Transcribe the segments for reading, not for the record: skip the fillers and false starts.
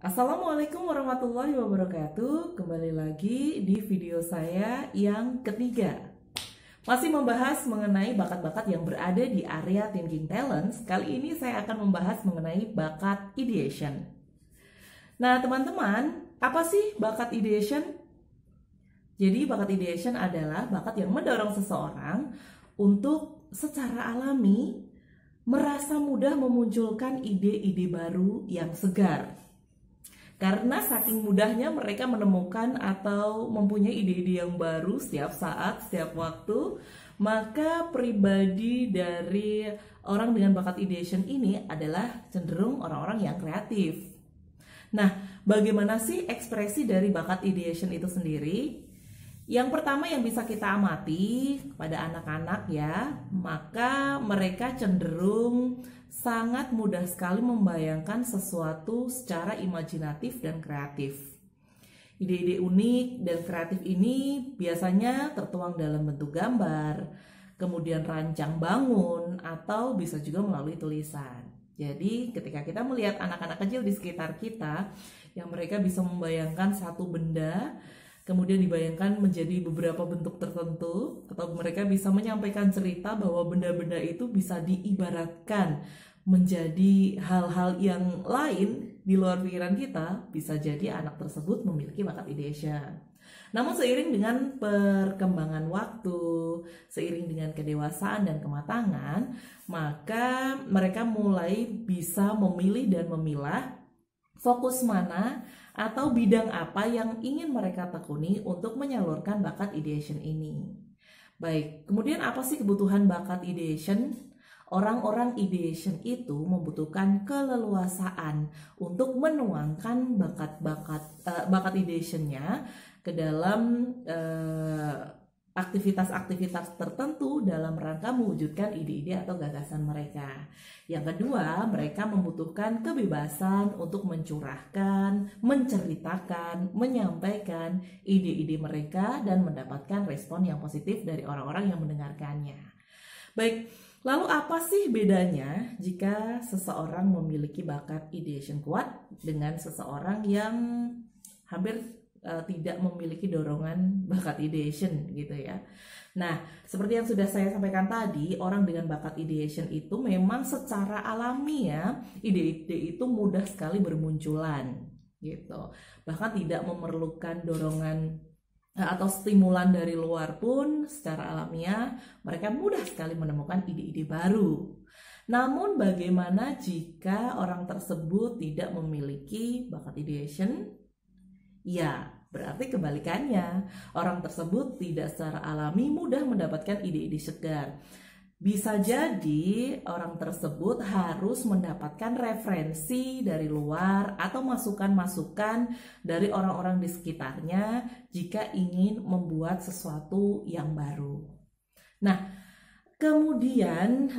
Assalamualaikum warahmatullahi wabarakatuh. Kembali lagi di video saya yang ketiga. Masih membahas mengenai bakat-bakat yang berada di area Thinking Talents. Kali ini saya akan membahas mengenai bakat ideation. Nah, teman-teman, apa sih bakat ideation? Jadi, bakat ideation adalah bakat yang mendorong seseorang untuk secara alami merasa mudah memunculkan ide-ide baru yang segar. Karena saking mudahnya mereka menemukan atau mempunyai ide-ide yang baru setiap saat, setiap waktu, maka pribadi dari orang dengan bakat ideation ini adalah cenderung orang-orang yang kreatif. Nah, bagaimana sih ekspresi dari bakat ideation itu sendiri? Yang pertama yang bisa kita amati pada anak-anak ya, maka mereka cenderung sangat mudah sekali membayangkan sesuatu secara imajinatif dan kreatif. Ide-ide unik dan kreatif ini biasanya tertuang dalam bentuk gambar, kemudian rancang bangun, atau bisa juga melalui tulisan. Jadi ketika kita melihat anak-anak kecil di sekitar kita, yang mereka bisa membayangkan satu benda, kemudian dibayangkan menjadi beberapa bentuk tertentu, atau mereka bisa menyampaikan cerita bahwa benda-benda itu bisa diibaratkan menjadi hal-hal yang lain di luar pikiran kita, bisa jadi anak tersebut memiliki bakat ideation. Namun seiring dengan perkembangan waktu, seiring dengan kedewasaan dan kematangan, maka mereka mulai bisa memilih dan memilah fokus mana atau bidang apa yang ingin mereka tekuni untuk menyalurkan bakat ideation ini. Baik, kemudian apa sih kebutuhan bakat ideation? Orang-orang ideation itu membutuhkan keleluasaan untuk menuangkan bakat ideationnya ke dalam aktivitas-aktivitas tertentu dalam rangka mewujudkan ide-ide atau gagasan mereka. Yang kedua, mereka membutuhkan kebebasan untuk mencurahkan, menceritakan, menyampaikan ide-ide mereka dan mendapatkan respon yang positif dari orang-orang yang mendengarkannya. Baik, lalu apa sih bedanya jika seseorang memiliki bakat ideation kuat dengan seseorang yang hampir tidak memiliki dorongan bakat ideation gitu ya. Nah, seperti yang sudah saya sampaikan tadi, orang dengan bakat ideation itu memang secara alami ya, ide-ide itu mudah sekali bermunculan gitu. Bahkan tidak memerlukan dorongan atau stimulan dari luar pun secara alamiah mereka mudah sekali menemukan ide-ide baru. Namun bagaimana jika orang tersebut tidak memiliki bakat ideation? Ya, berarti kebalikannya. Orang tersebut tidak secara alami mudah mendapatkan ide-ide segar. Bisa jadi orang tersebut harus mendapatkan referensi dari luar atau masukan-masukan dari orang-orang di sekitarnya jika ingin membuat sesuatu yang baru. Nah, kemudian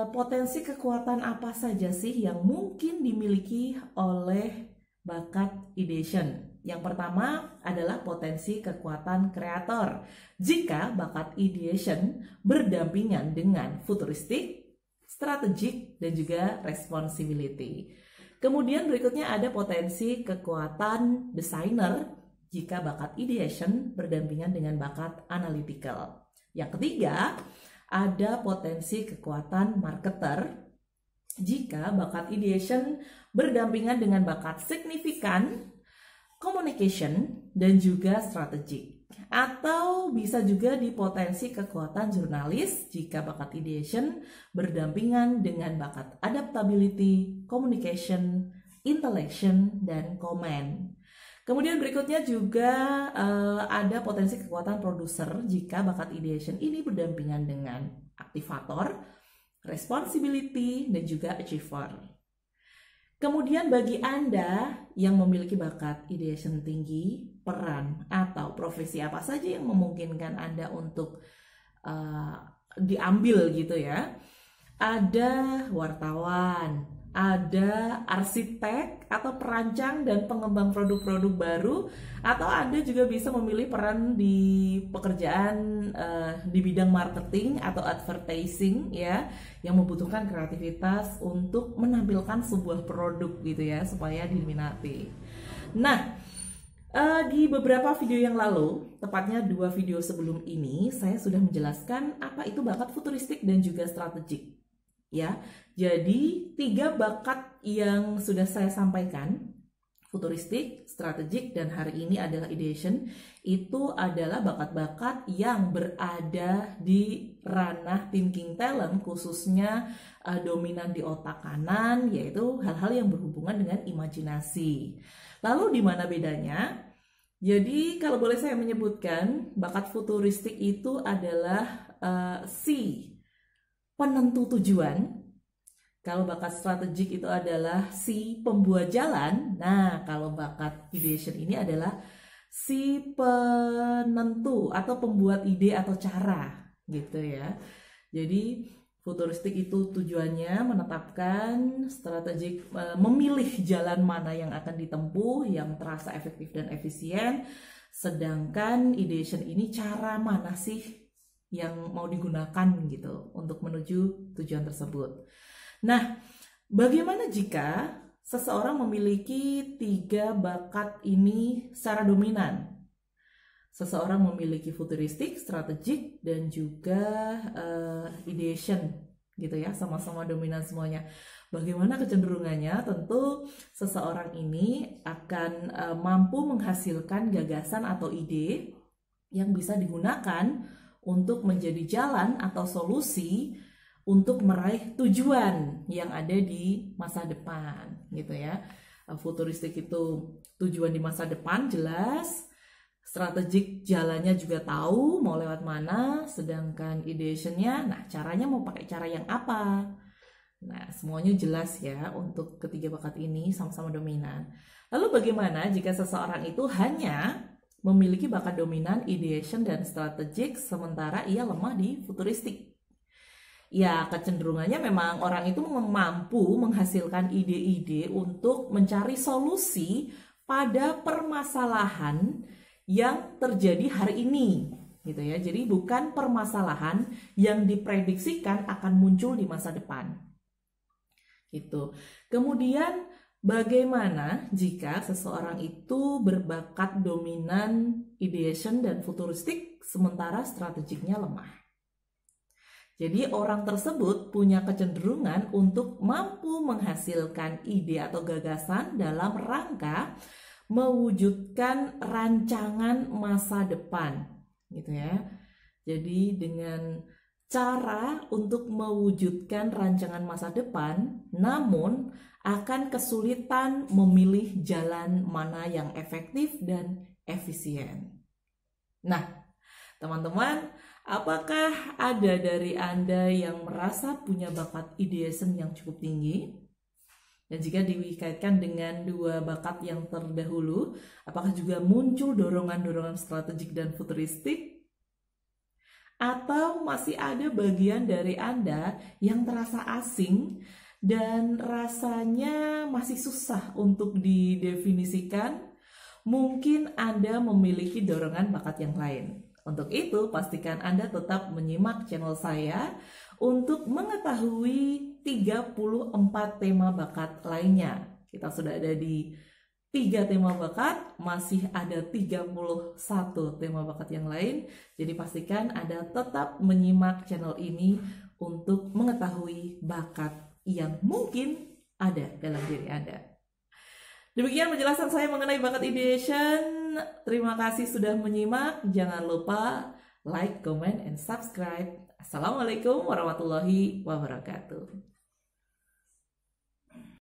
potensi kekuatan apa saja sih yang mungkin dimiliki oleh bakat ideation? Yang pertama adalah potensi kekuatan kreator. Jika bakat ideation berdampingan dengan futuristik, strategik, dan juga responsibility. Kemudian berikutnya ada potensi kekuatan desainer jika bakat ideation berdampingan dengan bakat analytical. Yang ketiga, ada potensi kekuatan marketer jika bakat ideation berdampingan dengan bakat signifikan, communication, dan juga strategik. Atau bisa juga di potensi kekuatan jurnalis jika bakat ideation berdampingan dengan bakat adaptability, communication, intellection, dan comment. Kemudian berikutnya juga ada potensi kekuatan produser jika bakat ideation ini berdampingan dengan aktivator, responsibility, dan juga achiever. Kemudian bagi Anda yang memiliki bakat ideation tinggi, peran atau profesi apa saja yang memungkinkan Anda untuk diambil gitu ya. Ada wartawan, ada arsitek atau perancang dan pengembang produk-produk baru, atau Anda juga bisa memilih peran di pekerjaan di bidang marketing atau advertising ya, yang membutuhkan kreativitas untuk menampilkan sebuah produk gitu ya supaya diminati. Nah, di beberapa video yang lalu, tepatnya 2 video sebelum ini, saya sudah menjelaskan apa itu bakat futuristik dan juga strategik. Ya, jadi 3 bakat yang sudah saya sampaikan, futuristik, strategik, dan hari ini adalah ideation, itu adalah bakat-bakat yang berada di ranah thinking talent, khususnya dominan di otak kanan, yaitu hal-hal yang berhubungan dengan imajinasi. Lalu di mana bedanya? Jadi kalau boleh saya menyebutkan, bakat futuristik itu adalah si penentu tujuan. Kalau bakat strategik itu adalah si pembuat jalan. Nah, kalau bakat ideation ini adalah si penentu atau pembuat ide atau cara gitu ya. Jadi futuristik itu tujuannya menetapkan, strategik memilih jalan mana yang akan ditempuh yang terasa efektif dan efisien. Sedangkan ideation ini cara mana sih yang mau digunakan gitu untuk menuju tujuan tersebut. Nah, bagaimana jika seseorang memiliki 3 bakat ini secara dominan? Seseorang memiliki futuristik, strategik, dan juga ideation gitu ya, sama-sama dominan semuanya. Bagaimana kecenderungannya? Tentu seseorang ini akan mampu menghasilkan gagasan atau ide yang bisa digunakan untuk menjadi jalan atau solusi untuk meraih tujuan yang ada di masa depan gitu ya. Futuristik itu tujuan di masa depan jelas, strategik jalannya juga tahu mau lewat mana, sedangkan ideationnya, nah caranya mau pakai cara yang apa. Nah semuanya jelas ya untuk ketiga bakat ini sama-sama dominan. Lalu bagaimana jika seseorang itu hanya memiliki bakat dominan ideation dan strategik sementara ia lemah di futuristik? Ya, kecenderungannya memang orang itu mampu menghasilkan ide-ide untuk mencari solusi pada permasalahan yang terjadi hari ini, gitu ya. Jadi bukan permasalahan yang diprediksikan akan muncul di masa depan. Gitu. Kemudian bagaimana jika seseorang itu berbakat dominan ideation dan futuristik sementara strategiknya lemah? Jadi orang tersebut punya kecenderungan untuk mampu menghasilkan ide atau gagasan dalam rangka mewujudkan rancangan masa depan, gitu ya. Jadi dengan cara untuk mewujudkan rancangan masa depan, namun akan kesulitan memilih jalan mana yang efektif dan efisien. Nah, teman-teman, apakah ada dari Anda yang merasa punya bakat ideation yang cukup tinggi? Dan jika dikaitkan dengan 2 bakat yang terdahulu, apakah juga muncul dorongan-dorongan strategik dan futuristik? Atau masih ada bagian dari Anda yang terasa asing dan rasanya masih susah untuk didefinisikan? Mungkin Anda memiliki dorongan bakat yang lain. Untuk itu, pastikan Anda tetap menyimak channel saya untuk mengetahui 34 tema bakat lainnya. Kita sudah ada di 3 tema bakat, masih ada 31 tema bakat yang lain. Jadi pastikan Anda tetap menyimak channel ini untuk mengetahui bakat yang mungkin ada dalam diri Anda. Demikian penjelasan saya mengenai bakat ideation. Terima kasih sudah menyimak. Jangan lupa like, comment, and subscribe. Assalamualaikum warahmatullahi wabarakatuh.